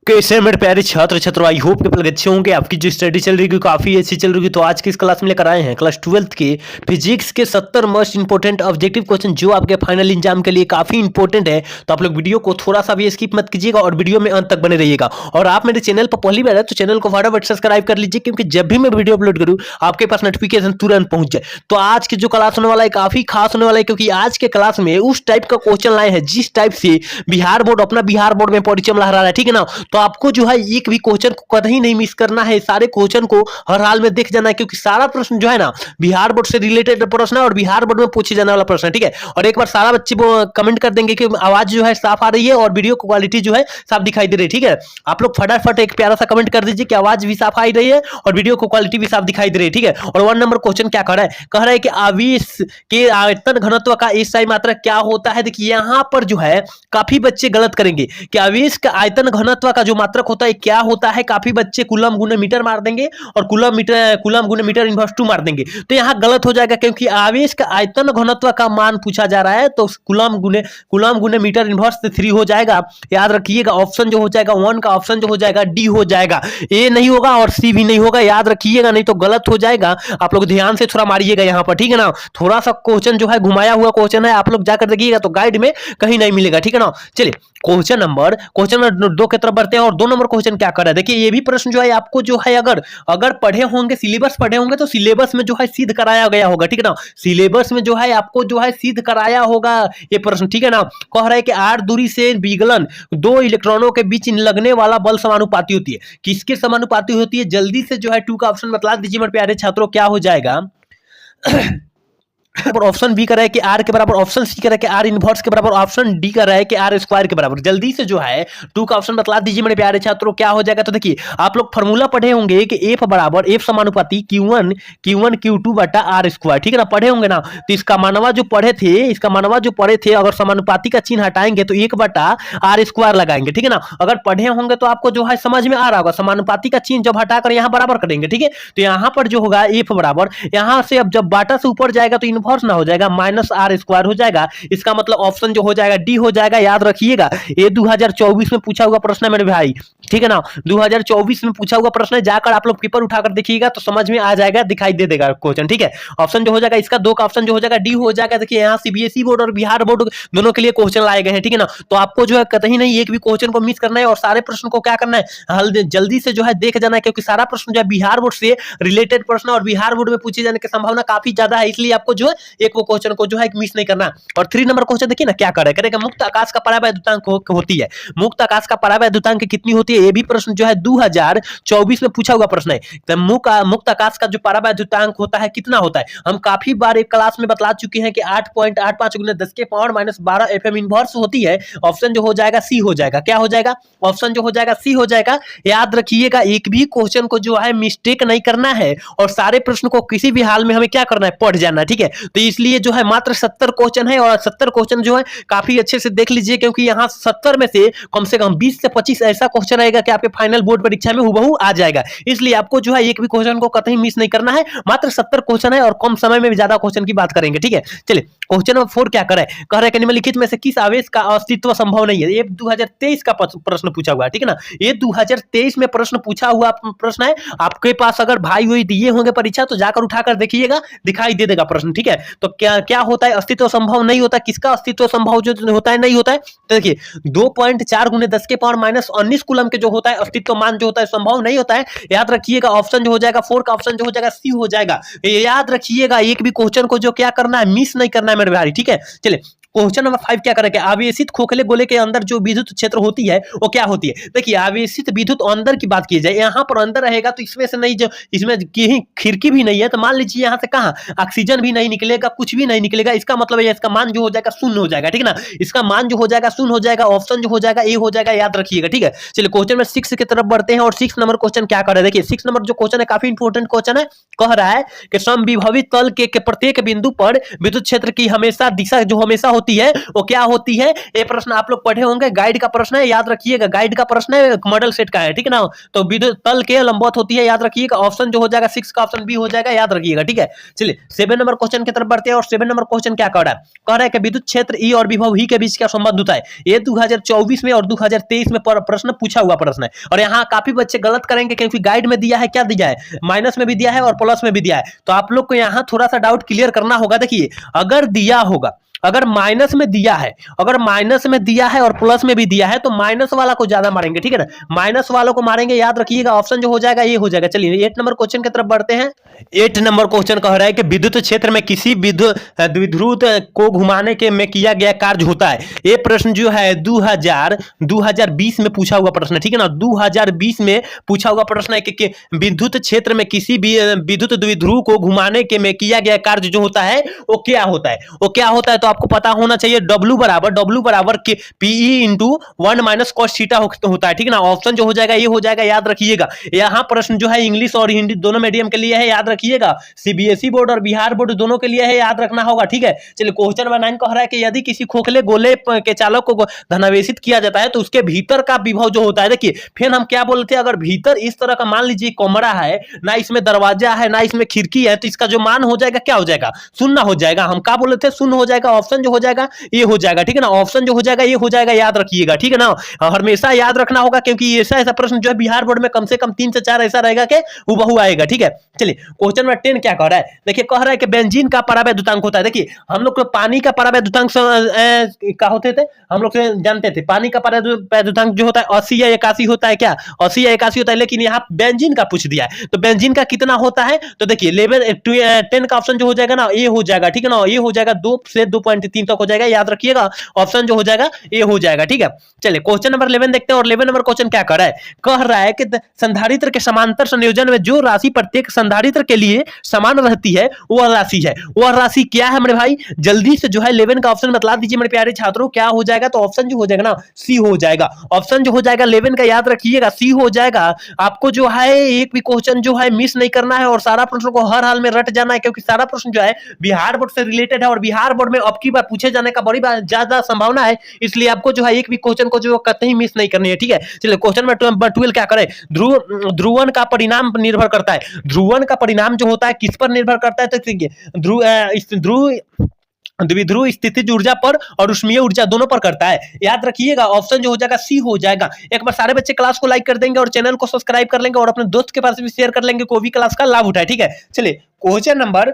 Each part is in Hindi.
कैसे हैं मेरे प्यारे छात्र छात्र, आई होप के पल अच्छे होंगे। आपकी जो स्टडी चल रही है काफ़ी अच्छी चल रही है। तो आज की इस क्लास में लेकर आए हैं क्लास 12th के फिजिक्स के 70 मोस्ट इंपोर्टेंट ऑब्जेक्टिव क्वेश्चन जो आपके फाइनल एग्जाम के लिए काफ़ी इंपॉर्टेंट है। तो आप लोग वीडियो को थोड़ा सा भी स्किप मत कीजिएगा और वीडियो में अंत तक बने रहिएगा। और आप मेरे चैनल पर पहली बार है तो चैनल को फटाफट सब्सक्राइब कर लीजिए, क्योंकि जब भी मैं वीडियो अपलोड करूँ आपके पास नोटिफिकेशन तुरंत पहुंच जाए। तो आज की जो क्लास होने वाला है काफ़ी खास होने वाला है, क्योंकि आज के क्लास में उस टाइप का क्वेश्चन लाए हैं जिस टाइप से बिहार बोर्ड में परिचय लहरा रहा है, ठीक है ना। तो आपको जो है एक भी क्वेश्चन को कहीं नहीं मिस करना है, सारे क्वेश्चन को हर हाल में देख जाना है, क्योंकि सारा प्रश्न जो है ना बिहार बोर्ड से रिलेटेड प्रश्न है और बिहार बोर्ड में पूछे जाने वाला प्रश्न है, ठीक है। और एक बार सारा बच्चे कमेंट कर देंगे कि आवाज जो है साफ आ रही है और वीडियो क्वालिटी जो है साफ दिखाई दे रही है, ठीक है। आप लोग फटाफट एक प्यारा सा कमेंट कर दीजिए कि आवाज भी साफ आ रही है और वीडियो को क्वालिटी भी साफ दिखाई दे रही है, ठीक है। और 1 नंबर क्वेश्चन क्या कह रहा है कि आवेश के आयतन घनत्व का एसआई मात्रक क्या होता है। देखिए यहां पर जो है काफी बच्चे गलत करेंगे कि आवेश का आयतन घनत्व का जो मात्रक होता है क्या होता है। काफी बच्चे कूलम गुने मीटर मार देंगे और कूलम गुने मीटर इनवर्स 2 मार देंगे, तो यहां गलत हो जाएगा, क्योंकि आवेश का आयतन घनत्व का मान पूछा जा रहा है। तो कूलम गुने मीटर इनवर्स 3 हो जाएगा। याद रखिएगा ऑप्शन जो हो जाएगा 1 का ऑप्शन जो हो जाएगा डी हो जाएगा, ए नहीं होगा और सी भी नहीं होगा। याद रखिएगा नहीं तो गलत हो जाएगा। आप लोग ध्यान से थोड़ा मारिएगा यहाँ पर, ठीक है ना। थोड़ा सा क्वेश्चन जो है घुमाया हुआ क्वेश्चन है, आप लोग जाकर देखिएगा तो गाइड में कहीं नहीं मिलेगा, ठीक है ना। चलिए क्वेश्चन नंबर 2 की तरफ बढ़ते हैं। और 2 नंबर क्वेश्चन क्या कर रहा है, देखिए ये भी प्रश्न जो है आपको जो है अगर पढ़े होंगे, सिलेबस पढ़े होंगे तो सिलेबस में जो है सिद्ध कराया गया होगा, ठीक है ना। सिलेबस में जो है आपको जो है सिद्ध कराया होगा ये प्रश्न, ठीक है ना। कह रहा है कि r दूरी से विगलन 2 इलेक्ट्रॉनों के बीच लगने वाला बल समानुपाती होती है। किसके समानुपाती होती है, जल्दी से जो है 2 का ऑप्शन बता दीजिए मेरे प्यारे छात्रों, क्या हो जाएगा। ऑप्शन बी कर रहा है कि आर के बराबर, ऑप्शन सी कर रहा है कि आर इनवर्स के बराबर, ऑप्शन डी कर रहा है कि आर स्क्वायर के बराबर। जल्दी से जो है 2 का ऑप्शन बता दीजिए मेरे प्यारे छात्रों, क्या हो जाएगा। तो देखिए आप लोग फार्मूला पढ़े होंगे कि एफ बराबर एफ समानुपाती Q1 Q2 बटा आर स्क्वायर, ठीक है ना, पढ़े होंगे ना। तो इसका मानवा जो पढ़े थे अगर समानुपाती का चिन्ह हटाएंगे तो 1 बटा आर स्क्वायर लगाएंगे, ठीक है ना। अगर पढ़े होंगे तो आपको जो है समझ में आ रहा होगा, समानुपाती का चिन्ह जब हटाकर यहाँ बराबर करेंगे, ठीक है। तो यहाँ पर जो होगा एफ बराबर, यहाँ से अब जब बाटा से ऊपर जाएगा तो इनवर्स ना हो जाएगा, माइनस आर स्क्वायर हो जाएगा। इसका मतलब ऑप्शन जो हो जाएगा डी हो जाएगा। याद रखिएगा ये 2024 में पूछा हुआ प्रश्न है मेरे भाई, ठीक है ना। 2024 में पूछा हुआ प्रश्न है, जाकर आप लोग पेपर उठाकर देखिएगा तो समझ में आ जाएगा, दिखाई दे देगा क्वेश्चन, ठीक है। ऑप्शन जो हो जाएगा इसका 2 का ऑप्शन जो हो जाएगा डी हो जाएगा। देखिए यहाँ सीबीएसई बोर्ड और बिहार बोर्ड दोनों के लिए क्वेश्चन लाए गए हैं, ठीक है ना। तो आपको जो है कतई नहीं एक भी क्वेश्चन को मिस करना है और सारे प्रश्न को क्या करना है, जल्दी से जो है देख जाना है, क्योंकि सारा प्रश्न जो है बिहार बोर्ड से रिलेटेड प्रश्न और बिहार बोर्ड में पूछे जाने की संभावना काफी ज्यादा है, इसलिए आपको जो है एक वो क्वेश्चन को जो है मिस नहीं करना। और 3 नंबर क्वेश्चन देखिए ना क्या करेगा, मुक्त आकाश का परावैद्युतांक होती है। मुक्त आकाश का परावैद्युतांक कितनी होती है, ये भी प्रश्न जो है 2024 में पूछा हुआ प्रश्न है। तो मुक्त आकाश का जो परावैद्युतांक होता है कितना होता है, हम काफी बार एक क्लास में बता चुके हैं कि 8.85 × 10⁻12 FM इनवर्स होती है। ऑप्शन जो हो जाएगा सी हो जाएगा, क्या हो जाएगा, ऑप्शन जो हो जाएगा सी हो जाएगा। याद रखिएगा एक भी क्वेश्चन को जो है मिस्टेक नहीं करना है और सारे प्रश्न को किसी भी हाल में हमें क्या करना है, पढ़ जाना है, ठीक है। तो इसलिए जो है मात्र 70 क्वेश्चन है और 70 क्वेश्चन जो है काफी अच्छे से देख लीजिए, क्योंकि यहाँ 70 में से कम 20 से 25 ऐसा क्वेश्चन रहेगा कि आपके फाइनल बोर्ड परीक्षा में हुबहू आ जाएगा। इसलिए आपको जो है एक भी क्वेश्चन को कतई मिस नहीं करना है। मात्र 70 क्वेश्चन है और कम समय में भी ज्यादा क्वेश्चन की बात करेंगे, ठीक है। चलिए क्वेश्चन नंबर 4 क्या कर रहा है, कह रहा है कि निम्नलिखित में से किस आवेश का अस्तित्व संभव नहीं है। ये 2023 का प्रश्न पूछा हुआ है, ठीक है ना। ये 2023 में प्रश्न पूछा हुआ प्रश्न है। आपके पास अगर भाई वही दिए होंगे परीक्षा तो जाकर उठाकर देखिएगा, दिखाई दे देगा प्रश्न, ठीक है। तो क्या होता है, अस्तित्व संभव नहीं होता। किसका अस्तित्व संभव जो होता है नहीं होता है, तो देखिए 2.4 × 10⁻19 कूलम के जो होता है अस्तित्व मान जो होता है संभव नहीं होता है। याद रखिएगा ऑप्शन जो हो जाएगा 4 का ऑप्शन जो हो जाएगा सी हो जाएगा। याद रखिएगा एक भी क्वेश्चन को जो क्या करना है, मिस नहीं करना है मेरे भाई, ठीक है। चलिए क्वेश्चन नंबर 5 क्या करेंगे, आवेशित खोखले गोले के अंदर जो विद्युत क्षेत्र होती है वो क्या होती है। देखिए आवेशित विद्युत अंदर की बात की जाए, यहाँ पर अंदर रहेगा तो इसमें से नहीं, जो इसमें कहीं खिड़की भी नहीं है तो मान लीजिए यहाँ से कहाँ ऑक्सीजन भी नहीं निकलेगा, कुछ भी नहीं निकलेगा। इसका मतलब है इसका मान जो हो जाएगा शून्य हो जाएगा, ठीक है ना। इसका मान जो हो जाएगा शून्य हो जाएगा, ऑप्शन जो हो जाएगा ए हो जाएगा। याद रखिएगा, ठीक है। चलिए क्वेश्चन में 6 की तरफ बढ़ते हैं और 6 नंबर क्वेश्चन क्या कर रहा है, देखिए 6 नंबर जो क्वेश्चन है काफी इंपॉर्टेंट क्वेश्चन है। कह रहा है कि समविभवी तल के प्रत्येक बिंदु पर विद्युत क्षेत्र की हमेशा दिशा जो हमेशा होती है वो क्या होती है। ये प्रश्न आप लोग पढ़े होंगे, गाइड का प्रश्न है, याद रखिएगा, गाइड का प्रश्न है, मॉडल सेट का है, ठीक है ना। तो विद्युत तल के लंबवत होती है, याद रखिएगा। ऑप्शन जो हो जाएगा 6 का ऑप्शन बी हो जाएगा, याद रखिएगा, ठीक है। चलिए 7 नंबर क्वेश्चन की तरफ बढ़ते हैं। और 7 नंबर क्वेश्चन क्या कह रहा है, कह रहा है कि विद्युत क्षेत्र ई और विभव ही के बीच क्या संबंध होता है। ये 2024 में और 2023 में प्रश्न पूछा हुआ प्रश्न है। और यहाँ काफी बच्चे गलत करेंगे क्योंकि गाइड में दिया है, क्या दिया है, माइनस में भी दिया है और प्लस में भी दिया है। तो आप लोग को यहाँ थोड़ा सा डाउट क्लियर करना होगा। देखिए अगर दिया होगा, अगर माइनस में दिया है, अगर माइनस में दिया है और प्लस में भी दिया है तो माइनस वाला को ज्यादा मारेंगे, ठीक है ना, माइनस वालों को मारेंगे, याद रखिएगा। ऑप्शन जो हो जाएगा ये हो जाएगा। चलिए 8 नंबर क्वेश्चन की तरफ बढ़ते हैं। 8 नंबर क्वेश्चन कह रहा है कि विद्युत क्षेत्र में किसी द्विध्रुव को घुमाने के में किया गया कार्य होता है। ये प्रश्न जो है 2020 में पूछा हुआ प्रश्न है, ठीक है ना। 2020 में पूछा हुआ प्रश्न है कि विद्युत क्षेत्र में किसी भी विद्युत द्विध्रुव को घुमाने के में किया गया कार्य जो होता है वो क्या होता है, वो क्या होता है। तो आपको पता होना चाहिए W बराबर के PE into 1 minus cos theta होता है, ठीक है ना। ऑप्शन जो हो जाएगा ये हो जाएगा, याद रखिएगा। यहाँ प्रश्न जो है इंग्लिश और हिंदी दोनों मीडियम के लिए है, याद रखिएगा। CBSE बोर्ड और बिहार बोर्ड दोनों के लिए है, याद रखना होगा, ठीक है। चलिए क्वेश्चन नंबर 9 कह रहा है कि यदि किसी खोखले गोले के चालक को धनावेशित किया जाता है तो उसके भीतर का विभव जो होता है, देखिए फिर हम क्या बोलते हैं, अगर भीतर इस तरह का मान लीजिए कमरा है, ना इसमें दरवाजा है ना इसमें खिड़की है, तो इसका जो मान हो जाएगा क्या हो जाएगा, शून्य हो जाएगा। हम क्या बोले थे, शून्य हो जाएगा। ऑप्शन जो हो जाएगा ये हो जाएगा, ठीक है ना। ऑप्शन जो हो जाएगा ये हो जाएगा, याद रखिएगा, ठीक है ना। हमेशा याद रखना होगा क्योंकि ऐसा प्रश्न जो है बिहार बोर्ड में कम से कम 3 से 4 ऐसा रहेगा कि हुबहू आएगा, ठीक है। चलिए क्वेश्चन नंबर 10 क्या कह रहा है, देखिए कह रहा है कि बेंजीन का परावैद्युतांक होता है। देखिए हम लोग को पानी का परावैद्युतांक क्या होते थे, हम लोग जानते थे पानी का परावैद्युतांक जो होता है 80 या 81 होता है, क्या 80 या 81 होता है। लेकिन यहाँ बेंजीन का पूछ दिया है तो बेंजीन का कितना होता है, तो देखिए 10 का ऑप्शन जो हो जाएगा ना ये हो जाएगा, ठीक है ना। ये हो जाएगा 2 से 2.3 तक हो जाएगा, याद रखिएगा। ऑप्शन जो हो जाएगा ये हो जाएगा, ठीक है। चलिए क्वेश्चन नंबर 11 देखते हैं। और 11 नंबर क्वेश्चन क्या कर रहा है, कह रहा है कि संधारित्र के समांतर संयोजन में जो राशि प्रत्येक संधारित्र के लिए समान रहती है वह राशि है, वह राशि क्या है मेरे भाई, जल्दी से जो है 11 का ऑप्शन बता दीजिए मेरे प्यारे छात्रों, क्या हो जाएगा। तो ऑप्शन जो हो जाएगा ना सी हो जाएगा। ऑप्शन जो हो जाएगा 11 का याद रखिएगा सी हो जाएगा। आपको जो है एक भी क्वेश्चन जो है मिस नहीं करना है और सारा प्रश्न को हर हाल में रट जाना है, क्योंकि सारा प्रश्न जो है बिहार बोर्ड से रिलेटेड है और बिहार बोर्ड में अब की बार पूछे जाने का बड़ी ज्यादा संभावना है। इसलिए आपको जो है एक भी क्वेश्चन को जो कतई मिस नहीं करनी है, ठीक है। चलिए क्वेश्चन नंबर 12 क्या करे, ध्रुवन का परिणाम निर्भर करता है। ध्रुवन का परिणाम जो होता है किस पर निर्भर करता है, तो ध्रुव द्विध्रुव स्थितिज ऊर्जा पर और ऊष्मीय ऊर्जा दोनों पर करता है, याद रखिएगा। ऑप्शन जो हो जाएगा सी हो जाएगा। एक बार सारे बच्चे क्लास को लाइक कर देंगे और चैनल को सब्सक्राइब कर लेंगे और अपने दोस्त के पास भी शेयर कर लेंगे, कोई भी क्लास का लाभ उठाए, ठीक है। चलिए क्वेश्चन नंबर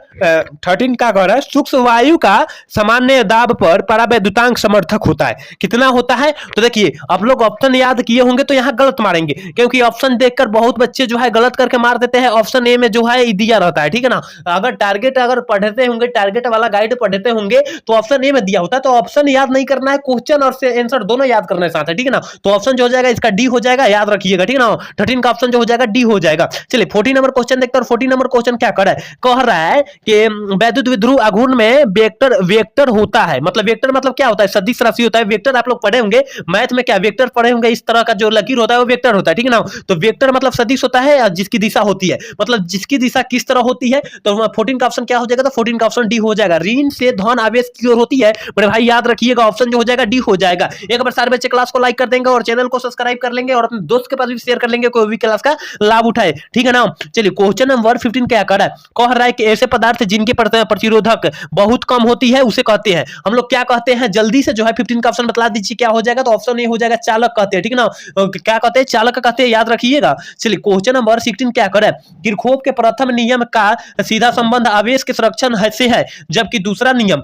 13 का कह रहा है सूक्ष्म वायु का सामान्य दाब पर परावैद्युतांक समर्थक होता है, कितना होता है। तो देखिए आप लोग ऑप्शन याद किए होंगे तो यहाँ गलत मारेंगे, क्योंकि ऑप्शन देखकर बहुत बच्चे जो है गलत करके मार देते हैं। ऑप्शन ए में जो है दिया रहता है, ठीक है ना। अगर टारगेट अगर पढ़ते होंगे, टारगेट वाला गाइड पढ़ते होंगे तो ऑप्शन ए में दिया होता है। तो ऑप्शन याद नहीं करना है, क्वेश्चन और आंसर दोनों याद करने साथ है, ठीक है ना। तो ऑप्शन जो हो जाएगा इसका डी हो जाएगा, याद रखिएगा, ठीक है ना। 13 का ऑप्शन जो हो जाएगा डी हो जाएगा। चलिए 14 नंबर क्वेश्चन देखते हैं। और 14 नंबर क्वेश्चन क्या कर रहा है, कह रहा है कि वैद्युत विध्रुव आघूर्ण में वेक्टर होता है। मतलब वेक्टर मतलब क्या होता है, सदिश राशि होता है। वेक्टर आप लोग पढ़े होंगे मैथ में, क्या वेक्टर पढ़े होंगे, इस तरह का जो लकीर होता है वो वेक्टर होता है, ठीक है ना। तो वेक्टर मतलब सदिश होता है जिसकी दिशा होती है, मतलब जिसकी दिशा किस तरह होती है। तो 14 का ऑप्शन क्या हो जाएगा, तो 14 का ऑप्शन डी हो जाएगा। ऋण से धन आवेश की ओर होती है मेरे भाई, याद रखिएगा। ऑप्शन जो हो जाएगा डी हो जाएगा। एक बार सारे बच्चे क्लास को लाइक कर देंगे और चैनल को सब्सक्राइब कर लेंगे और अपने दोस्त के पास भी शेयर कर लेंगे, कोई भी क्लास का लाभ उठाए, ठीक है ना। चलिए क्वेश्चन नंबर 15 क्या कर रहा है, कह रहा है कि ऐसे पदार्थ जिनकी प्रतिरोधक बहुत कम होती है उसे कहते हैं, हम लोग क्या कहते हैं, जल्दी से जो है 15 का ऑप्शन बता दीजिए क्या हो जाएगा। तो ऑप्शन ए हो जाएगा चालक कहते हैं, ठीक है ना। क्या कहते हैं, चालक कहते हैं, याद रखिएगा। चलिए क्वेश्चन नंबर 16 क्या करे, किरचॉफ के प्रथम नियम का सीधा संबंध आवेश के संरक्षण से है, जबकि दूसरा नियम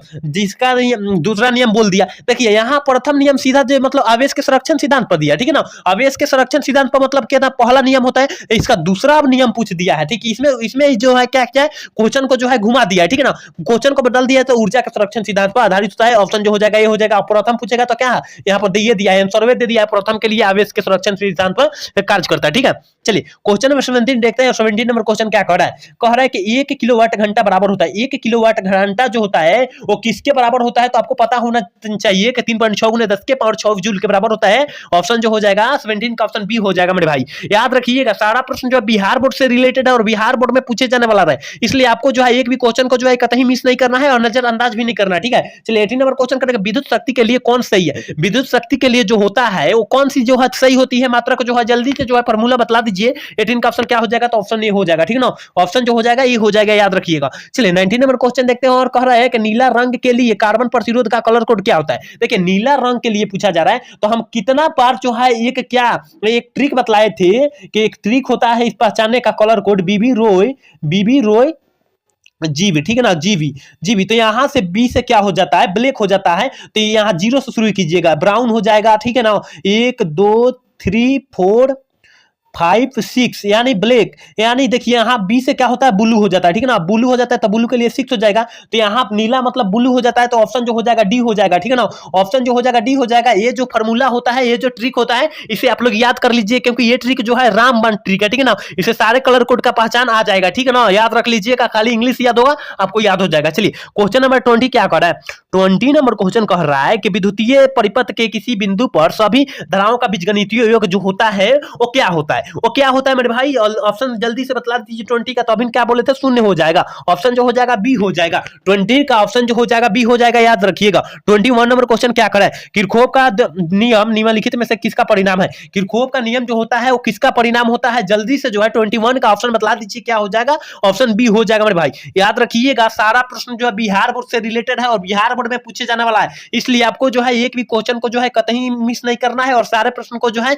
दूसरा नियम बोल दिया। देखिए यहाँ प्रथम नियम सीधा जो मतलब आवेश के संरक्षण सिद्धांत पर दिया, ठीक है ना। आवेश के संरक्षण सिद्धांत पर मतलब क्या था, पहला नियम होता है, इसका दूसरा नियम पूछ दिया है, ठीक है। इसमें जो है क्या क्या क्वेश्चन को जो है घुमा दिया है, ठीक है ना। क्वेश्चन को बदल दिया तो ऊर्जा के संरक्षण सिद्धांत पर आधारित होता है। ऑप्शन जो हो जाएगा ये हो जाएगा। प्रथम पूछेगा तो क्या यहाँ पर दिए दिया है, सर्वे दे दिया है, प्रथम के लिए आवेश के संरक्षण सिद्धांत पर कार्य करता है, ठीक है। चलिए क्वेश्चन नंबर 17 देखते हैं। 17 नंबर क्वेश्चन क्या कह रहा है, कह रहा है कि 1 किलोवाट घंटा बराबर होता है, 1 किलोवाट घंटा जो होता है वो किसके बराबर होता है। तो आपको पता होना चाहिए कि 3.6 × 10⁻⁶ जूल के बराबर होता है। ऑप्शन जो हो जाएगा 17 का ऑप्शन बी हो जाएगा मेरे भाई, याद रखिएगा। सारा प्रश्न जो बिहार बोर्ड से रिलेटेड है और बिहार बोर्ड में पूछे जाने वाला है, इसलिए आपको जो है एक भी क्वेश्चन को जो है कतई मिस नहीं करना है और नजरअंदाज भी नहीं करना है, ठीक है। चलिए 18 नंबर क्वेश्चन करेंगे, विद्युत शक्ति के लिए कौन सही है। विद्युत शक्ति के लिए जो होता है वो कौन सी जो है सही होती है मात्रा को जो है जल्दी से जो है फॉर्मूला बतला दीजिए। 18 का ऑप्शन क्या हो जाएगा, तो ऑप्शन ए हो जाएगा, ठीक है ना। ऑप्शन जो हो जाएगा ये हो जाएगा, याद रखिएगा। चलिए 19 नंबर क्वेश्चन देखते हैं और कह रहा है कि नीला रंग के लिए कार्बन प्रतिरोध का कलर कोड क्या होता है। देखिए नीला रंग के लिए पूछा जा रहा है, तो हम कितना बार जो है एक ट्रिक बतलाए थे कि एक ट्रिक होता है इस पहचानने का कलर कोड बीबी रोय जीबी, ठीक है ना, जीबी। तो यहां से बी से क्या हो जाता है, ब्लैक हो जाता है, तो यहाँ 0 से शुरू कीजिएगा, ब्राउन हो जाएगा, ठीक है ना। 1 2 3 4 5 6 यानी ब्लैक, यानी देखिए यहाँ बी से क्या होता है, ब्लू हो जाता है, ठीक है ना। ब्लू हो जाता है तो ब्लू के लिए 6 हो जाएगा, तो यहाँ नीला मतलब ब्लू हो जाता है, तो ऑप्शन जो हो जाएगा डी हो जाएगा, ठीक है ना। ऑप्शन जो हो जाएगा डी हो जाएगा। ये जो फॉर्मूला होता है, ये जो ट्रिक होता है, इसे आप लोग याद कर लीजिए, क्योंकि ये ट्रिक जो है रामबाण ट्रिक है, ठीक है ना। इसे सारे कलर कोड का पहचान आ जाएगा, ठीक है ना, याद रख लीजिएगा। खाली इंग्लिश याद होगा, आपको याद हो जाएगा। चलिए क्वेश्चन नंबर 20 क्या कर रहा है, 20 नंबर क्वेश्चन कह रहा है कि विद्युतीय परिपथ के किसी बिंदु पर सभी धाराओं का बीजगणितीय योग जो होता है वो क्या होता है, वो क्या होता है मेरे भाई। ऑप्शन जल्दी से बतला दीजिए 20 का, तो अभी क्या बोले थे, शून्य हो जाएगा। ऑप्शन जो हो जाएगा बी हो जाएगा, 20 का ऑप्शन जो हो जाएगा बी हो जाएगा, याद रखिएगा। 21 नंबर क्वेश्चन क्या करे, किरचॉफ का नियम निम्नलिखित में से किसका परिणाम है। किरचॉफ का नियम जो होता है वो किसका परिणाम होता है, जल्दी से जो है 21 का ऑप्शन बतला दीजिए, क्या हो जाएगा, ऑप्शन बी हो जाएगा मेरे भाई। याद रखिएगा सारा प्रश्न जो है बिहार बोर्ड से रिलेटेड है और बिहार बोर्ड में पूछे जाने वाला है, इसलिए आपको जो है एक भी क्वेश्चन को जो है कतई मिस नहीं करना है और सारे प्रश्न को जो है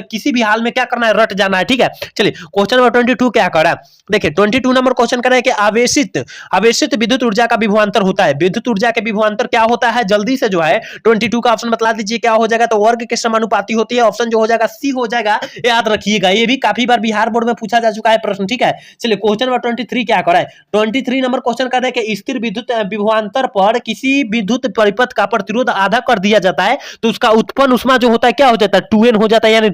किसी भी हाल में क्या करना है, रट जाना है, ठीक है। चलिए क्वेश्चन नंबर 22 क्या कर रहा है, देखिए 22 नंबर क्वेश्चन कर रहा है कि आवेशित विद्युत ऊर्जा का विभवांतर होता है। विद्युत ऊर्जा के विभवांतर क्या होता है, जल्दी से जो है 22 का ऑप्शन बतला दीजिए, क्या हो जाएगा, तो वर्ग के समानुपाती होती है। ऑप्शन जो हो जाएगा सी हो जाएगा, याद रखिएगा। ये भी काफी बार बिहार बोर्ड में पूछा जा चुका है प्रश्न, ठीक है। चलिए क्वेश्चन नंबर 23 क्या कर रहा है, 23 नंबर क्वेश्चन कर रहा है कि स्थिर विद्युत विभवांतर पर किसी विद्युत परिपथ का प्रतिरोध आधा कर दिया जाता है, तो उसका उत्पन्न उष्मा जो होता है क्या हो जाता है, 2n हो जाता है, यानी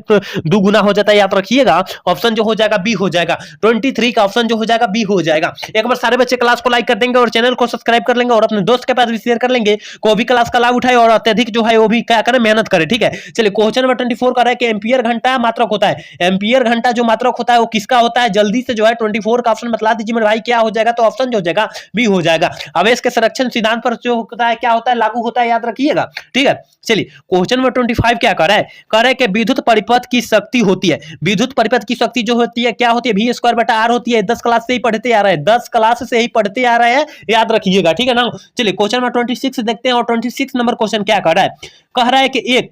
2 गुना हो जाता है, याद रखिएगा। ऑप्शन जो हो जाएगा बी हो जाएगा, 23 का ऑप्शन जो हो जाएगा बी हो जाएगा। एक बार सारे बच्चे क्लास को लाइक कर देंगे और चैनल को सब्सक्राइब कर लेंगे और अपने दोस्त के पास भी शेयर कर लेंगे, को भी क्लास का लाभ उठाए और अत्यधिक जो है वो भी क्या करें, मेहनत करें, ठीक है। चलिए क्वेश्चन नंबर 24 का है कि एम्पियर घंटा मात्रक होता है। एम्पियर घंटा जो मात्रक होता है वो किसका होता है, जल्दी से जो है 24 का ऑप्शन बतला दीजिए मेरे भाई, क्या हो जाएगा, तो ऑप्शन जो हो जाएगा बी हो जाएगा। आवेश के संरक्षण सिद्धांत पर जो होता है क्या होता है, लागू होता है, याद रखिएगा, ठीक है। चलिए क्वेश्चन नंबर 25 क्या कर रहा है कि विद्युत परिपथ की शक्ति होती है। विद्युत परिपथ की शक्ति जो होती है क्या होती है, v स्क्वायर बटा आर होती है। 10 क्लास से ही पढ़ते आ रहे हैं, 10 क्लास से ही पढ़ते आ रहे हैं, याद रखिएगा, ठीक है ना। चलिए क्वेश्चन नंबर 26 देखते हैं और 26 नंबर क्वेश्चन क्या कर रहा है, कह रहा है कि एक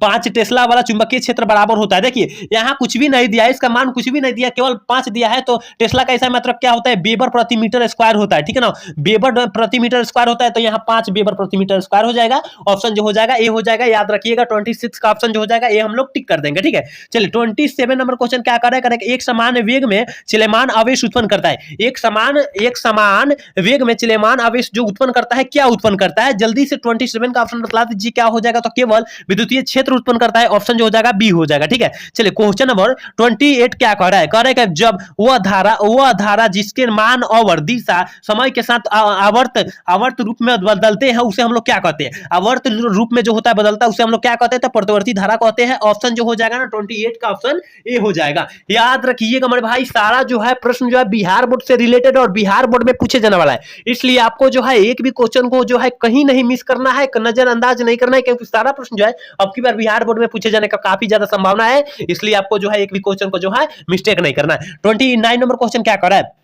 5 टेस्ला वाला चुंबकीय क्षेत्र बराबर होता है। देखिए यहाँ कुछ भी नहीं दिया है, इसका मान कुछ भी नहीं दिया, केवल 5 दिया है, तो टेस्ला का ऐसा मात्रक क्या होता है, वेबर प्रति मीटर स्क्वायर होता है, ठीक है ना। वेबर प्रति मीटर स्क्वायर होता है, तो यहाँ 5 वेबर प्रति मीटर स्क्वायर हो जाएगा। ऑप्शन जो हो जाएगा ए हो जाएगा, याद रखिएगा। 26 का ऑप्शन जो हो जाएगा ए हम लोग टिक कर देंगे, ठीक है। चलिए 27 नंबर क्वेश्चन क्या कर रहा है, एक समान वेग में चलमान आवेश उत्पन्न करता है। एक समान वेग में चलमान आवेश जो उत्पन्न करता है, क्या उत्पन्न करता है, जल्दी से 27 का ऑप्शन बता दीजिए, क्या हो जाएगा, तो केवल विद्युतीय क्षेत्र उत्पन्न करता है। ऑप्शन जो हो जाएगा बी हो जाएगा, ठीक है। चलिए क्वेश्चन नंबर 28 क्या कह रहा है कि जब वह धारा जिसके मान और दिशा समय के साथ आवर्त रूप में बदलते हैं, उसे हम लोग क्या कहते हैं, आवर्त रूप में जो होता है बदलता है, उसे हम लोग क्या कहते हैं, तो प्रतिवर्ती धारा कहते हैं। ऑप्शन जो हो जाएगा ना 28 का ऑप्शन ए हो जाएगा। याद रखिएगा मेरे भाई, सारा जो है प्रश्न जो है बिहार बोर्ड से रिलेटेड और बिहार बोर्ड में पूछे जाने वाला है, इसलिए आपको जो है एक भी क्वेश्चन को जो है कहीं नहीं मिस करना है, नजरअंदाज नहीं करना है, क्योंकि सारा प्रश्न जो है अब की बार बिहार बोर्ड में पूछे जाने का काफी ज्यादा संभावना है, इसलिए आपको जो है एक भी क्वेश्चन को जो है मिस्टेक नहीं करना है। 29 नंबर क्वेश्चन क्या कर रहा है,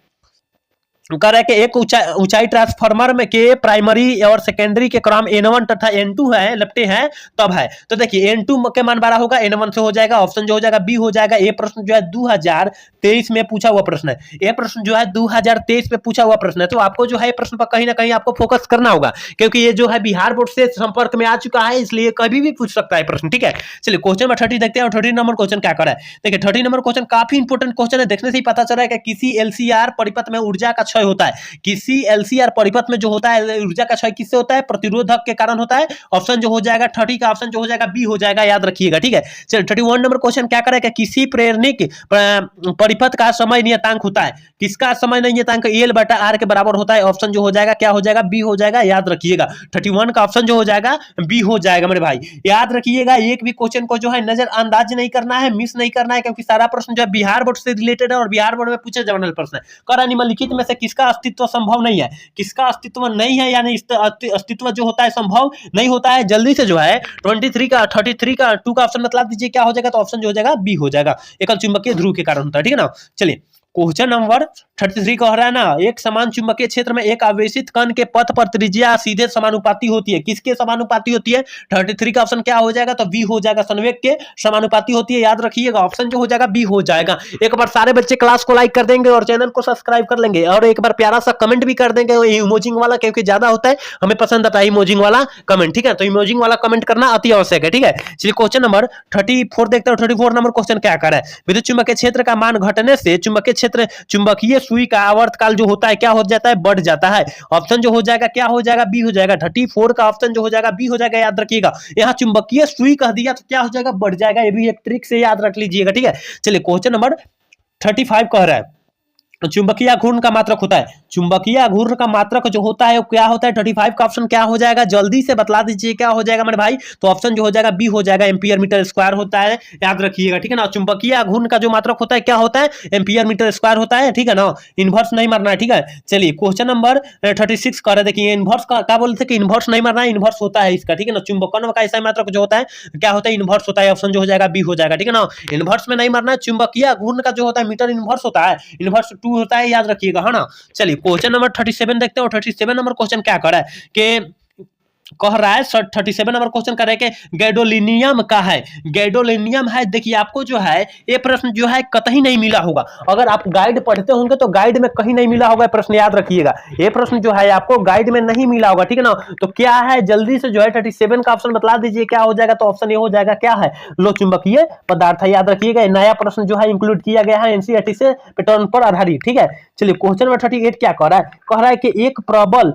कह रहा है कि एक ऊंचाई ट्रांसफार्मर में के प्राइमरी और सेकेंडरी के क्रम N1 तथा N2 है, लपटे हैं तब है, तो देखिए N2 के मान 12 होगा, N1 से हो जाएगा। ऑप्शन जो हो जाएगा बी हो जाएगा। ये प्रश्न जो है 2023 में पूछा हुआ प्रश्न है, ये प्रश्न जो है 2023 में पूछा हुआ प्रश्न है, तो आपको जो है प्रश्न पर कहीं ना कहीं आपको फोकस करना होगा, क्योंकि ये जो है बिहार बोर्ड से संपर्क में आ चुका है, इसलिए कभी भी पूछ सकता है प्रश्न, ठीक है। चलिए क्वेश्चन नंबर 30 देखते हैं और 30 नंबर क्वेश्चन क्या कर रहा है। देखिए 30 नंबर क्वेश्चन काफी इंपोर्टेंट क्वेश्चन है, देखने से ही पता चल रहा है कि किसी LCR परिपथ में ऊर्जा का क्षय होता है? किसी एलसीआर परिपथ में जो होता है ऊर्जा का क्षय किससे होता है? प्रतिरोधक के कारण होता है। ऑप्शन जो हो जाएगा 30 का ऑप्शन जो हो जाएगा बी हो जाएगा, याद रखिएगा, ठीक है। चलिए 31 नंबर क्वेश्चन क्या करेगा? किसी प्रेरणिक परिपथ का समय नियतांक होता है? किसका समय नियतांक एल बटा आर के बराबर होता है? ऑप्शन जो हो जाएगा क्या हो जाएगा? बी हो जाएगा, याद रखिएगा। 31 का ऑप्शन जो हो जाएगा बी हो जाएगा मेरे भाई, याद रखिएगा। एक भी क्वेश्चन को जो है नजरअंदाज नहीं करना है, मिस नहीं करना है, क्योंकि सारा प्रश्न जो है बिहार बोर्ड से रिलेटेड है और बिहार बोर्ड में पूछे जाने वाले प्रश्न है। करा निम्नलिखित में से किसका अस्तित्व संभव नहीं है? किसका अस्तित्व नहीं है, यानी अस्तित्व जो होता है संभव नहीं होता है? जल्दी से जो है 33 का 2 का ऑप्शन बता दीजिए क्या हो जाएगा? तो ऑप्शन जो हो जाएगा बी हो जाएगा, एकल चुंबकीय ध्रुव के कारण होता है, ठीक है ना। चलिए क्वेश्चन नंबर 33 कह रहा है ना, एक समान चुंबकीय क्षेत्र में एक आवेशित कण के पथ पर त्रिज्या सीधे समानुपाती होती है। किसके समानुपाती होती है? 33 का ऑप्शन क्या हो जाएगा? तो बी हो जाएगा, संवेग के समानुपाती होती है, याद रखिएगा। ऑप्शन जो हो जाएगा बी हो जाएगा। एक बार सारे बच्चे क्लास को लाइक कर देंगे और चैनल को सब्सक्राइब कर लेंगे और एक बार प्यारा सा कमेंट भी कर देंगे इमोजिंग वाला, क्योंकि ज्यादा होता है, हमें पसंद आता है इमोजिंग वाला कमेंट, ठीक है। तो इमोजिंग वाला कमेंट करना अति आवश्यक है, ठीक है। चलिए क्वेश्चन नंबर 34 देखते हैं। 34 नंबर क्वेश्चन क्या कर रहा है? विद्युत चुंबकीय क्षेत्र का मान घटने से चुंबकीय क्षेत्र चुंबकीय सुई का आवर्तकाल जो होता है क्या हो जाता है? बढ़ जाता है। ऑप्शन जो हो जाएगा क्या हो जाएगा? बी हो जाएगा। 34 का ऑप्शन जो हो जाएगा बी हो जाएगा, याद रखिएगा। यहाँ चुंबकीय सुई कह दिया तो क्या हो जाएगा? बढ़ जाएगा। ये भी एक ट्रिक से याद रख लीजिएगा, ठीक है। चलिए क्वेश्चन नंबर 35 कह रहा है चुंबकीय घूर्ण का मात्रक होता है। चुंबकीय घूर्ण का मात्रक जो होता है वो क्या होता है? 35 का ऑप्शन क्या हो जाएगा? जल्दी से बता दीजिए क्या हो जाएगा मेरे भाई? तो ऑप्शन जो हो जाएगा बी हो जाएगा, एम्पियर मीटर स्क्वायर होता है, याद रखिएगा, ठीक है ना। चुंबकीय घूर्ण का जो मात्रक होता है क्या होता है? एम्पियर मीटर स्क्वायर होता है, ठीक है ना। इनवर्स नहीं मारना है, ठीक है। चलिए क्वेश्चन नंबर 36 कर रहे, देखिए इनवर्स का क्या बोलते हैं कि इनवर्स नहीं मारना है, इनवर्स होता है इसका, ठीक है ना। चुंबकन का ऐसा मात्रक जो होता है क्या होता है? इनवर्स होता है। ऑप्शन जो हो जाएगा बी हो जाएगा, ठीक है ना। इनवर्स में नहीं मारना है। चुंबकीय घूर्ण का जो होता है मीटर इनवर्स होता है, इनवर्स 2 होता है, याद रखिएगा, है ना। चलिए क्वेश्चन नंबर 37 देखते हैं। 37 नंबर क्वेश्चन क्या कर रहा है कि कह रहा है 37 नंबर क्वेश्चन कर रहे हैं कि गैडोलिनियम का है। गैडोलिनियम है, देखिए आपको जो है ये प्रश्न जो है कतई नहीं मिला होगा। अगर आप गाइड पढ़ते होंगे तो गाइड में कहीं नहीं मिला होगा प्रश्न, याद रखिएगा। ये प्रश्न जो है आपको गाइड में नहीं मिला होगा, ठीक है ना। तो क्या है? जल्दी से जो है 37 का ऑप्शन बता दीजिए क्या हो जाएगा? तो ऑप्शन ये हो जाएगा क्या है? लो चुंबकीय पदार्थ है, याद रखिएगा। नया प्रश्न जो है इंक्लूड किया गया है एनसीईआरटी से पैटर्न पर आधारित, ठीक है। चलिए क्वेश्चन नंबर 38 क्या कह रहा है? कह रहा है कि एक प्रबल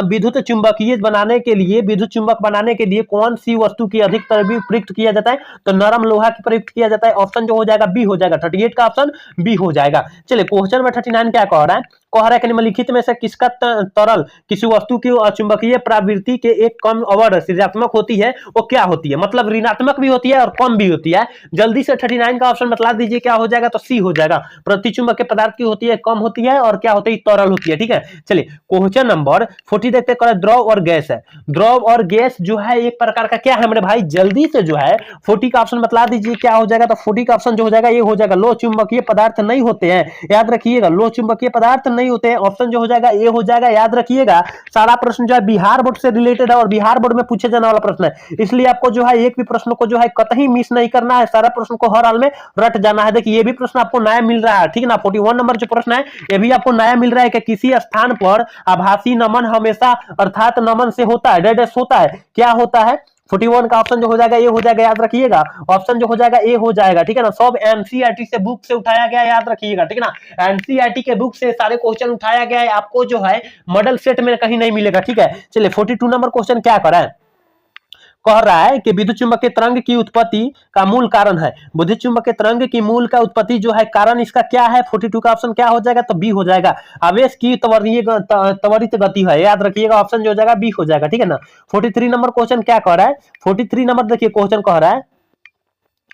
विद्युत चुंबकीय बनाने के लिए, विद्युत चुंबक बनाने के लिए कौन सी वस्तु की अधिकतर प्रयुक्त किया जाता है? तो नरम लोहा की प्रयुक्त किया जाता है। ऑप्शन जो हो जाएगा बी हो जाएगा। 38 का ऑप्शन बी हो जाएगा। चलिए क्वेश्चन नंबर 39 क्या कह रहा है? कह रहा है कि निम्नलिखित में से किसका तरल किसी वस्तु की चुंबकीय प्रवृत्ति के एक कम अवर ऋणात्मक होती है? वो क्या होती है? मतलब ऋणात्मक भी होती है और कम भी होती है। जल्दी से 39 का ऑप्शन बता दीजिए क्या हो जाएगा? तो सी हो जाएगा। प्रतिचुंबकीय पदार्थ की होती है, कम होती है और क्या होती है? तरल होती है, ठीक है। चलिए क्वेश्चन नंबर 40 देखते हैं। द्रव और गैस है। द्रव और गैस जो है एक प्रकार का क्या है मेरे भाई? जल्दी से जो है 40 का ऑप्शन बता दीजिए क्या हो जाएगा? तो 40 का ऑप्शन जो हो जाएगा ये हो जाएगा। लो चुंबकीय पदार्थ नहीं होते हैं, याद रखिएगा। लो चुंबकीय पदार्थ नहीं होते हैं। ऑप्शन जो हो जाएगा ये हो जाएगा, याद रखिएगा। सारा प्रश्न जो है बिहार बोर्ड से रिलेटेड है और बिहार बोर्ड में पूछे जाने वाला प्रश्न है, इसलिए आपको जो है एक भी प्रश्न को जो है कतई मिस नहीं करना है। सारा प्रश्न को हर हाल में रट जाना है। देखिए ये भी प्रश्न आपको नया मिल रहा है, ठीक है ना। 41 नंबर जो प्रश्न है ये भी आपको नया मिल रहा है कि किसी स्थान पर आभासी नमन हमेशा अर्थात नमन से होता है, डेड होता है, क्या होता है? 41 का ऑप्शन जो हो जाएगा ये हो जाएगा, याद रखिएगा। ऑप्शन जो हो जाएगा ए हो जाएगा, ठीक है ना। सब एनसीईआरटी से बुक से उठाया गया, याद रखिएगा, ठीक है ना। एनसीईआरटी के बुक से सारे क्वेश्चन उठाया गया है, आपको जो है मॉडल सेट में कहीं नहीं मिलेगा, ठीक है। चलिए 42 नंबर क्वेश्चन क्या कर रहा है? कह रहा है कि विद्युत चुंबकीय तरंग की उत्पत्ति का मूल कारण है। विद्युत चुंबकीय तरंग की मूल का उत्पत्ति जो है कारण इसका क्या है? 42 का ऑप्शन क्या हो जाएगा? तो बी हो जाएगा। आवेश की त्वरित गति है, याद रखिएगा। ऑप्शन जो हो जाएगा बी हो जाएगा, ठीक है ना। 43 नंबर क्वेश्चन क्या कह रहा है? 43 नंबर देखिए क्वेश्चन कह रहा है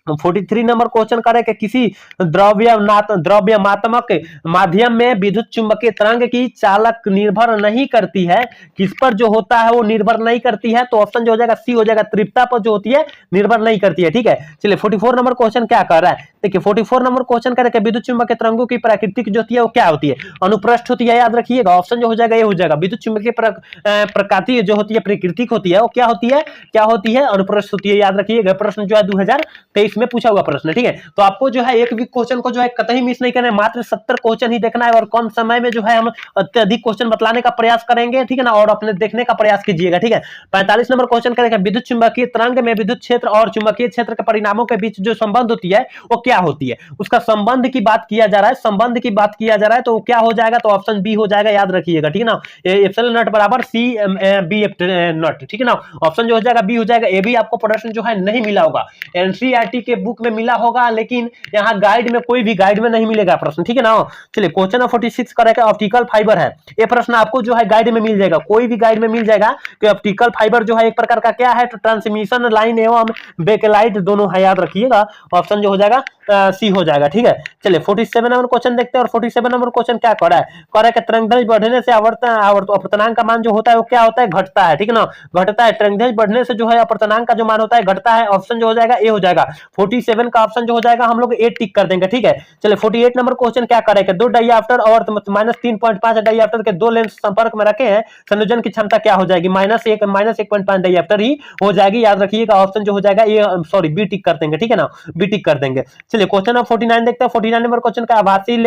43 नंबर क्वेश्चन करें कि किसी द्रव्यमात्मक माध्यम में विद्युत चुंबकीय तरंग की चालक निर्भर नहीं करती है। किस पर जो होता है वो निर्भर नहीं करती है? तो ऑप्शन जो हो जाएगा सी हो जाएगा। तीव्रता पर जो होती है निर्भर नहीं करती है, ठीक है। चलिए 44 नंबर क्वेश्चन क्या कर रहा है? देखिए 44 नंबर क्वेश्चन करें कि विद्युत चुंबकीय तरंगों की प्राकृतिक जो होती है वो क्या होती है? अनुप्रस्थ होती है, याद रखिएगा। ऑप्शन जो हो जाएगा ये हो जाएगा। विद्युत चुंबकीय प्रकृति जो होती है प्राकृतिक होती है वो क्या होती है? क्या होती है? अनुप्रस्थ होती है, याद रखिएगा। प्रश्न जो है 2023 इसमें पूछा हुआ प्रश्न है, ठीक है। तो आपको जो है एक भी क्वेश्चन को जो है कतई मिस नहीं करना है, मात्र 70 क्वेश्चन ही देखना है और कम समय में जो है हम अत्यधिक क्वेश्चन बतलाने का प्रयास करेंगे, ठीक है ना, और अपने देखने का प्रयास कीजिएगा, ठीक है। 45 नंबर क्वेश्चन करेगा, विद्युत चुंबकीय तरंग में विद्युत क्षेत्र और चुंबकीय क्षेत्र के परिणामों के बीच जो संबंध होती है वो क्या होती है, उसका संबंध की बात किया जा रहा है, संबंध की बात किया जा रहा है, तो क्या हो जाएगा, तो ऑप्शन बी हो जाएगा, याद रखिएगा, ठीक है ना। एप्सिलॉन नॉट बराबर सी बी एफ नॉट, ठीक है ना। ऑप्शन जो हो जाएगा बी हो जाएगा। ये भी आपको प्रश्न जो है नहीं मिला होगा, एनसीईआरटी के बुक में मिला होगा, लेकिन यहाँ गाइड में कोई भी गाइड में नहीं मिलेगा प्रश्न, ठीक है ना। चलिए क्वेश्चन नंबर 46 करेगा, ऑप्टिकल फाइबर है, ये प्रश्न आपको जो है गाइड में मिल जाएगा, कोई भी गाइड में मिल जाएगा कि ऑप्टिकल फाइबर जो है एक प्रकार का क्या है, तो ट्रांसमिशन लाइन एवं बैकलाइट दोनों है, याद रखिएगा। ऑप्शन जो हो जाएगा सी हो जाएगा, ठीक है। चलिए 47 नंबर क्वेश्चन देखते हैं, और 47 नंबर क्वेश्चन क्या कर रहा है, कह रहा है कि तरंगदैर्घ्य बढ़ने से अपवर्तनांक का मान जो होता है वो क्या होता है, घटता है, ठीक है ना, घटता है। तरंगदैर्घ्य बढ़ने से जो है अपवर्तनांक का जो मान होता है घटता है, ऑप्शन जो हो जाएगा ए हो जाएगा। 47 का ऑप्शन जो हो जाएगा हम लोग ए टिक कर देंगे, ठीक है। चलिए 48 नंबर क्वेश्चन क्या कर रहा है कि दो डाइऑप्टर और -3.5 डाइऑप्टर के दो लेंस संपर्क में रखे हैं, संयोजन की क्षमता क्या हो जाएगी, -1.5 डाइऑप्टर ही हो जाएगी, याद रखिएगा। ऑप्शन जो हो जाएगा ये सॉरी बी टिक कर देंगे, ठीक है ना, बी टिक कर देंगे। चलिए क्वेश्चन नंबर 49 देखते हैं। 49 नंबर क्वेश्चन का आभासी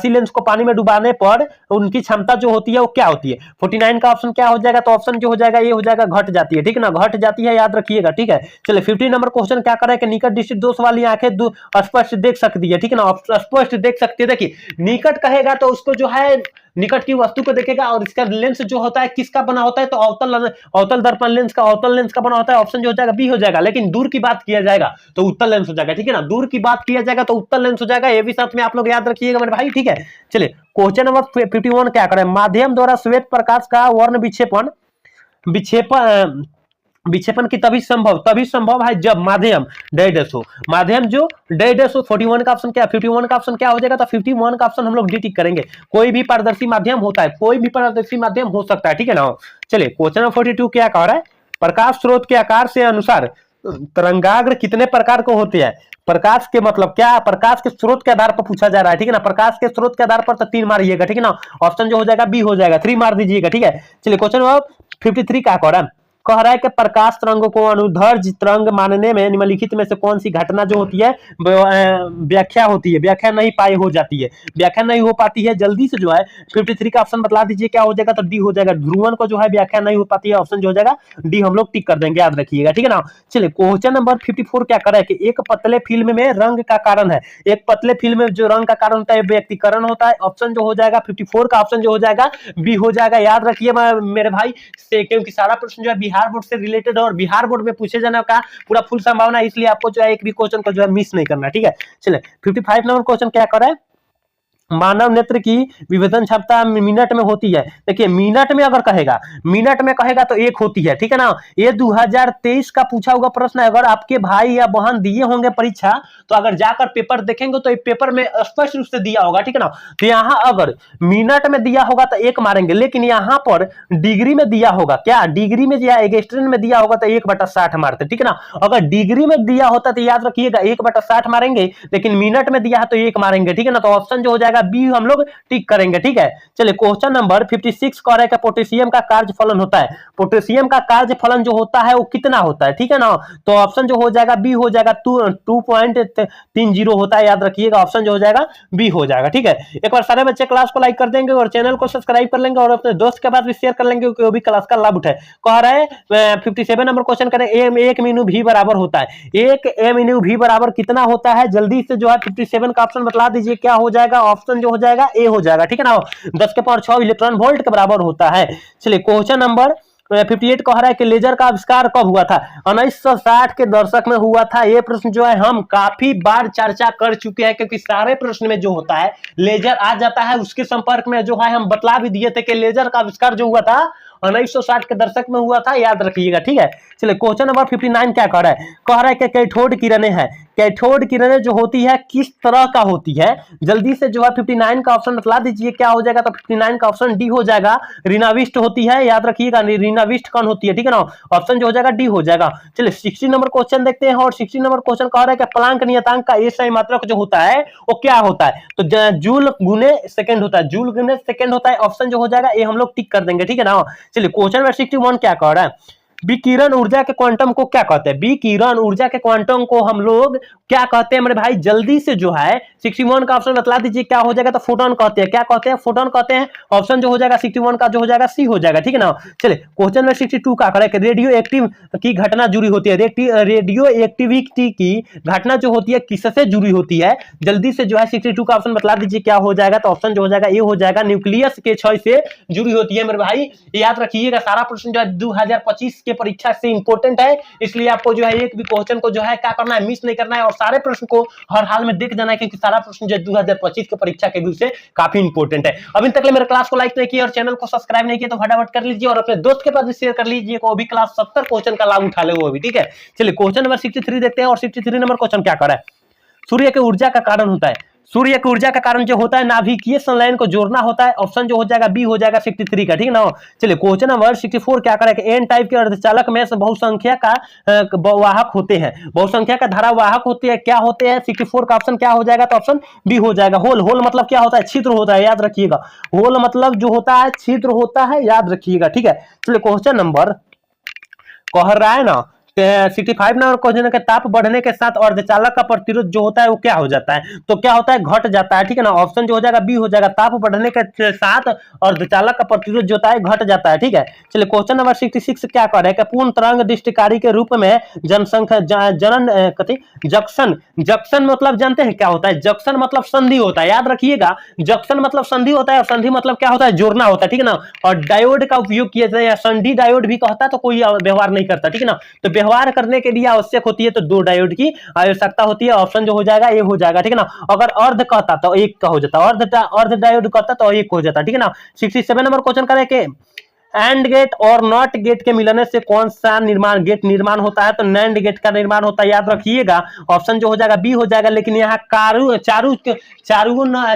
लेंस को पानी में डुबाने पर उनकी क्षमता जो होती है वो क्या होती है। 49 का ऑप्शन क्या हो जाएगा, तो ऑप्शन जो हो जाएगा ये हो जाएगा, घट जाती है, ठीक है ना, घट जाती है, याद रखिएगा, ठीक है। चलिए 50 नंबर क्वेश्चन क्या कर रहा है कि निकट दृष्टि दोष वाली आंखें स्पष्ट देख सकती है, ठीक है ना, स्पष्ट देख सकती है। देखिए निकट कहेगा तो उसको जो है निकट की वस्तु को देखेगा, और इसका लेंस जो होता है किसका बना होता है, तो अवतल दर्पण लेंस का, अवतल लेंस का बना होता है, ऑप्शन जो हो जाएगा बी हो जाएगा। लेकिन दूर की बात किया जाएगा तो उत्तल लेंस हो जाएगा, ठीक है ना, दूर की बात किया जाएगा तो उत्तल लेंस हो जाएगा, ये भी साथ में आप लोग याद रखिएगा मेरे भाई, ठीक है। चलिए क्वेश्चन नंबर 51 क्या करें, माध्यम द्वारा श्वेत प्रकाश का वर्ण विक्षेपण की तभी संभव है जब माध्यम डैश हो, माध्यम जो डैश हो। 41 का ऑप्शन क्या, 51 का ऑप्शन क्या हो जाएगा, तो 51 का ऑप्शन हम लोग डी टिक करेंगे, कोई भी पारदर्शी माध्यम होता है, कोई भी पारदर्शी माध्यम हो सकता है, ठीक है ना। चलिए क्वेश्चन नंबर 42 क्या कह रहा है, प्रकाश स्रोत के आकार से अनुसार तरंगाग्र कितने प्रकार को होते हैं। प्रकाश के मतलब क्या, प्रकाश के स्रोत के आधार पर पूछा जा रहा है, ठीक है ना, प्रकाश के स्रोत के आधार पर तो 3 मारिएगा, ठीक है ना, ऑप्शन जो हो जाएगा बी हो जाएगा, 3 मार दीजिएगा, ठीक है। चलिए क्वेश्चन नंबर 53 क्या कह रहा है कि प्रकाश तरंग को अनुदैर्घ्य तरंग मानने में निम्नलिखित में से कौन सी घटना जो होती है व्याख्या होती है, व्याख्या नहीं पाई हो जाती है, व्याख्या नहीं हो पाती है, जल्दी से जो है 53 का ऑप्शन बतला दीजिए क्या हो जाएगा, तो डी हो जाएगा। ध्रुवन को जो है व्याख्या नहीं हो पाती है, ऑप्शन जो हो जाएगा डी हम लोग टिक कर देंगे, याद रखिएगा, ठीक है ना। चलिए क्वेश्चन नंबर 54 क्या कर रहा है कि एक पतले फिल्म में रंग का कारण है, एक पतले फिल्म में जो रंग का कारण होता है व्यक्तिकरण होता है, ऑप्शन जो हो जाएगा 54 का ऑप्शन जो हो जाएगा बी हो जाएगा, याद रखिए मेरे भाई, क्योंकि सारा प्रश्न जो है बिहार बोर्ड से रिलेटेड और बिहार बोर्ड में पूछे जाने का पूरा फुल संभावना है, इसलिए आपको जो है एक भी क्वेश्चन को जो है मिस नहीं करना, ठीक है। चलिए 55 नंबर क्वेश्चन क्या कर रहा है, मानव नेत्र की विभेदन क्षमता मिनट में होती है। देखिए मिनट में अगर कहेगा, मिनट में कहेगा तो 1 होती है, ठीक है ना। ये 2023 का पूछा हुआ प्रश्न है, अगर आपके भाई या बहन दिए होंगे परीक्षा तो अगर जाकर पेपर देखेंगे तो पेपर में स्पष्ट रूप से दिया होगा, ठीक है ना। तो यहाँ अगर मिनट में दिया होगा तो 1 मारेंगे, लेकिन यहाँ पर डिग्री में दिया होगा, क्या डिग्री में दिया, एगस्ट्रेन में दिया होगा तो 1/60 मारते, ठीक है ना। अगर डिग्री में दिया होता तो याद रखिएगा 1/60 मारेंगे, लेकिन मिनट में दिया है तो 1 मारेंगे, ठीक है ना। तो ऑप्शन जो हो जाएगा बी हम लोग टिक करेंगे, ठीक है। चलिए क्वेश्चन नंबर 56 कह रहा है कि पोटेशियम का कार्यफलन होता है, पोटेशियम का कार्यफलन जो होता है वो कितना होता है, ठीक है ना। तो ऑप्शन जो हो जाएगा बी हो जाएगा 2.30 होता है, याद रखिएगा, ऑप्शन जो हो जाएगा बी हो जाएगा, ठीक है। एक बार सारे बच्चे क्लास को लाइक कर देंगे और चैनल को सब्सक्राइब कर लेंगे और अपने दोस्त के पास भी शेयर कर लेंगे क्योंकि वो भी क्लास का लाभ उठाए। कह रहा है 57 नंबर क्वेश्चन करें, एक मीनू भी बराबर होता है, एक ए मीनू भी बराबर कितना होता है, जल्दी से जो है 57 का ऑप्शन बतला दीजिए क्या हो जाएगा, ऑप्शन जो हो जाएगा ए हो जाएगा, ठीक है ना, 10 के पावर 6 इलेक्ट्रॉन वोल्ट के बराबर होता है। चलिए क्वेश्चन नंबर 58 कह रहा है कि लेजर का आविष्कार कब हुआ था, 1960 के दशक में हुआ था। ये प्रश्न जो है हम काफी बार चर्चा कर चुके हैं, क्योंकि सारे प्रश्न में जो होता है लेजर आ जाता है, उसके संपर्क में जो है हम बतला भी दिए थे कि लेजर का आविष्कार जो हुआ था 1960 के दशक में हुआ था, याद रखिएगा, ठीक है। चलिए क्वेश्चन नंबर 59 क्या कह रहा है कि कैथोड किरणें हैं, कैथोड किरणें जो होती है किस तरह का होती है, जल्दी से जो है 59 का ऑप्शन बतला दीजिए क्या हो जाएगा, तो 59 का ऑप्शन डी हो जाएगा, ऋणाविष्ट होती है, याद रखिएगा, ऋणाविष्ट कौन होती है, ठीक है ना, ऑप्शन जो हो जाएगा डी हो जाएगा। चलिए 60 नंबर क्वेश्चन देखते हैं, और 60 नंबर क्वेश्चन कह रहा है कि प्लांक नियतांक का एसआई मात्रक जो होता है वो क्या होता है, तो जूल गुने सेकंड होता है, जूल गुने सेकंड होता है, ऑप्शन जो हो जाएगा ये हम लोग टिक कर देंगे, ठीक है ना। चलिए क्वेश्चन नंबर 61 क्या कह रहा है, विकिरण ऊर्जा के क्वांटम को क्या कहते हैं? विकिरण ऊर्जा के क्वांटम को हम लोग क्या कहते हैं मेरे भाई? जल्दी से जो है 61 का ऑप्शन बतला दीजिए क्या हो जाएगा? तो फोटोन कहते हैं। क्या कहते हैं? फोटोन कहते हैं। ऑप्शन जो हो जाएगा 61 का जो हो जाएगा सी हो जाएगा, ठीक है ना। चलिए क्वेश्चन नंबर 62 का करेक्ट, रेडियो एक्टिव की घटना जुड़ी होती है। रेडियो एक्टिविटी की घटना जो होती है किससे जुड़ी होती है? जल्दी से जो है 62 का ऑप्शन बतला दीजिए क्या हो जाएगा? तो ऑप्शन जो हो जाएगा ए हो जाएगा, न्यूक्लियस के क्षय से जुड़ी होती है मेरे भाई। याद रखिएगा सारा प्रश्न जो है 2025 के परीक्षा से इंपॉर्टेंट है, इसलिए आपको जो है एक भी क्वेश्चन को जो है क्या करना है, मिस नहीं करना है और सारे प्रश्न को हर हाल में देख जाना है, क्योंकि सारा प्रश्न जो है 2025 के परीक्षा के व्यू से काफी इंपॉर्टेंट है। अभी तक मेरे क्लास को लाइक नहीं किया और चैनल को सब्सक्राइब नहीं किया तो फटाफट कर लीजिए और अपने दोस्त के पास भी शेयर कर लीजिए, वो भी क्लास 70 क्वेश्चन का लाभ उठा ले वो भी, ठीक है। चलिए क्वेश्चन नंबर 63 देखते हैं और 63 नंबर क्वेश्चन क्या कर रहा है? सूर्य की ऊर्जा का कारण होता है। सूर्य की ऊर्जा का कारण जो होता है नाभिकीय संलयन को जोड़ना होता है। ऑप्शन जो हो जाएगा बी हो जाएगा 63 का, ठीक है ना। चलिए क्वेश्चन नंबर 64 क्या करेगा? एन टाइप के अर्धचालक में बहुसंख्या का वाहक होते हैं, बहुसंख्या का धारावाहक होते हैं। क्या होते हैं? 64 का ऑप्शन क्या हो जाएगा? तो ऑप्शन बी हो जाएगा, होल। होल मतलब क्या होता है? छिद्र होता है, याद रखिएगा। होल मतलब जो होता है छिद्र होता है, याद रखिएगा, ठीक है। चलिए क्वेश्चन नंबर कह रहा है ना 65 नंबर क्वेश्चन के ताप बढ़ने के साथ अर्धचालक का प्रतिरोध जो होता है वो क्या हो जाता है? तो क्या होता है? घट जाता है, ठीक है ना। ऑप्शन जो हो जाएगा बी हो जाएगा, ताप बढ़ने के साथ अर्धचालक का प्रतिरोध जो होता है घट जाता है, ठीक है। चलिए क्वेश्चन नंबर 66 क्या कर रहे हैं? पूर्ण तरंग दृष्टिकारी के रूप में जनसंख्या जनन कथी जंक्शन, जंक्शन मतलब जानते हैं क्या होता है? जंक्शन मतलब संधि होता है, याद रखिएगा। जंक्शन मतलब संधि होता है और संधि मतलब क्या होता है? जोड़ना होता है, ठीक है ना। और डायोड का उपयोग किया जाता है, संधि डायोड भी कहता है तो कोई व्यवहार नहीं करता, ठीक है ना। तो व्यवहार करने के लिए आवश्यक होती है तो 2 डायोड की आवश्यकता होती है। ऑप्शन जो हो जाएगा ए हो जाएगा, ठीक है ना। अगर अर्ध कहता तो 1 का हो जाता, अर्ध डायोड कहता तो 1 हो जाता, ठीक है ना। 67 नंबर क्वेश्चन करें कि एंड गेट और नॉट गेट के मिलने से कौन सा निर्माण गेट निर्माण होता है? तो नैंड गेट का निर्माण होता है, याद रखिएगा। ऑप्शन जो हो जाएगा बी हो जाएगा, लेकिन यहाँ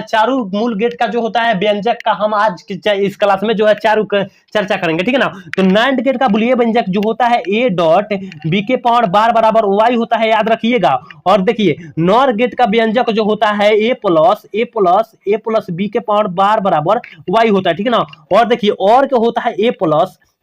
चारू मूल गेट का जो होता है व्यंजक का हम आज इस क्लास में जो है चारू चर्चा करेंगे, ठीक है ना। तो नैंड गेट का बुलियन व्यंजक जो होता है ए डॉट बी के पावर बार बराबर वाई होता है, याद रखिएगा। और देखिए नॉर गेट का व्यंजक जो होता है ए प्लस बी के पावर बार बराबर वाई होता है, ठीक है ना। और देखिए और क्या होता है?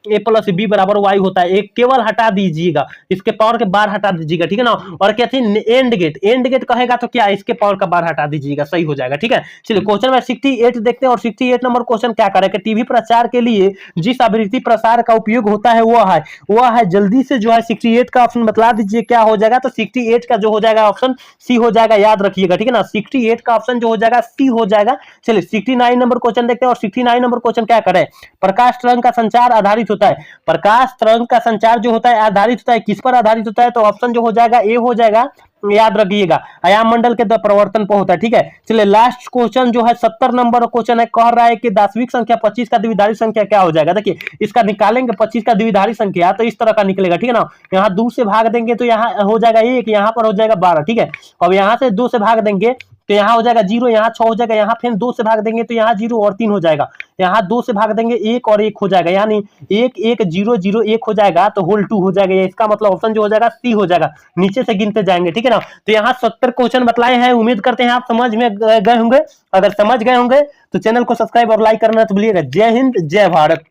ए प्लस बी बराबर वाई होता है। एक केवल हटा दीजिएगा, इसके पावर के बार हटा दीजिएगा, ठीक है ना। और क्या थी? एंड गेट कहेगा तो क्या इसके पावर का बार हटा दीजिएगा, सही हो जाएगा, ठीक है। चलिए क्वेश्चन नंबर 68 देखते हैं और 68 नंबर क्वेश्चन क्या करेगा? टीवी प्रचार के लिए जिस आवृत्ति प्रसार का उपयोग होता है वह है जल्दी से जो है 68 का ऑप्शन बतला दीजिए क्या हो जाएगा? तो 68 का जो हो जाएगा ऑप्शन सी हो जाएगा, याद रखिएगा, ठीक है ना। 68 का ऑप्शन जो हो जाएगा सी हो जाएगा। चलिए 69 नंबर क्वेश्चन देखते हैं और 69 नंबर क्वेश्चन क्या करे? प्रकाश तरंग का संचार आधारित होता है, प्रकाश तरंग का संचार जो होता है आधारित होता है किस पर आधारित होता है? तो ऑप्शन जो हो जाएगा ए हो जाएगा, याद रखिएगा, आयाम मंडल के प्रवर्तन पर होता है, ठीक है। चलिए लास्ट क्वेश्चन जो है 70 नंबर क्वेश्चन है, कह रहा है कि दार्शनिक संख्या 25 का द्विधारी संख्या क्या हो जाएगा? देखिए इसका निकालेंगे 25 का द्विधारी संख्या तो इस तरह का निकलेगा, ठीक है ना। यहाँ 2 से भाग देंगे तो यहाँ हो जाएगा 1, यहाँ पर हो जाएगा 12, ठीक है। अब यहाँ से 2 से भाग देंगे तो यहाँ हो जाएगा 0, यहाँ 6 हो जाएगा, यहाँ फिर 2 से भाग देंगे तो यहाँ 0 और 3 हो जाएगा, यहाँ 2 से भाग देंगे 1 और 1 हो जाएगा, यानी 1 1 0 0 1 हो जाएगा तो होल 2 हो जाएगा। इसका मतलब ऑप्शन जो हो जाएगा सी हो जाएगा, नीचे से गिनते जाएंगे, ठीक है ना। तो यहाँ 70 क्वेश्चन बतलाए हैं, उम्मीद करते हैं आप समझ में गए होंगे। अगर समझ गए होंगे तो चैनल को सब्सक्राइब और लाइक करना तो भूलिएगा। जय हिंद, जय भारत।